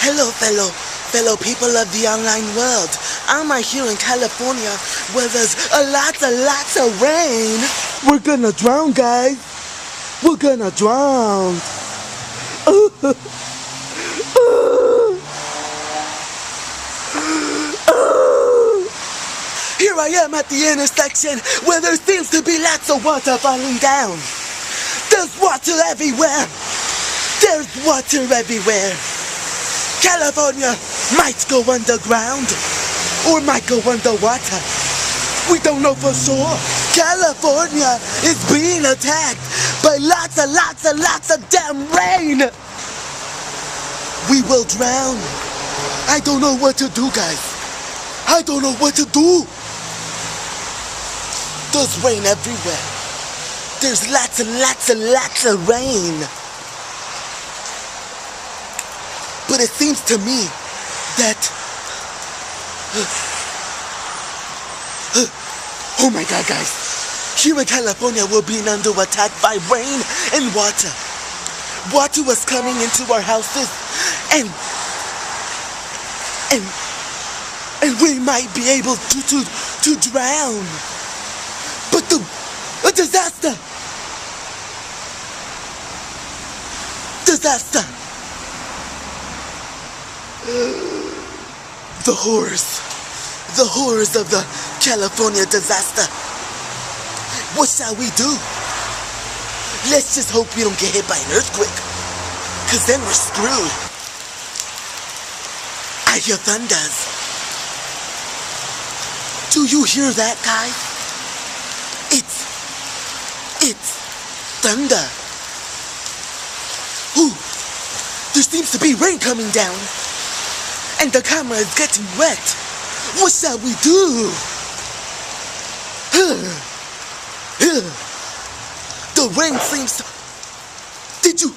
Hello, fellow people of the online world. I'm right here in California where there's lots of rain. We're gonna drown, guys. We're gonna drown. Here I am at the intersection where there seems to be lots of water falling down. There's water everywhere. There's water everywhere. California might go underground or might go underwater. We don't know for sure. California is being attacked by lots of damn rain. We will drown. I don't know what to do, guys. I don't know what to do. There's rain everywhere. There's lots of rain. But it seems to me that... oh my God, guys. Here in California, we're being under attack by rain and water. Water was coming into our houses and we might be able to drown. But a disaster. The horrors of the California disaster. What shall we do? Let's just hope we don't get hit by an earthquake, cause then we're screwed. I hear thunders. Do you hear that, guys? It's thunder. Ooh, there seems to be rain coming down. And the camera is getting wet. What shall we do? The rain seems to... Did you...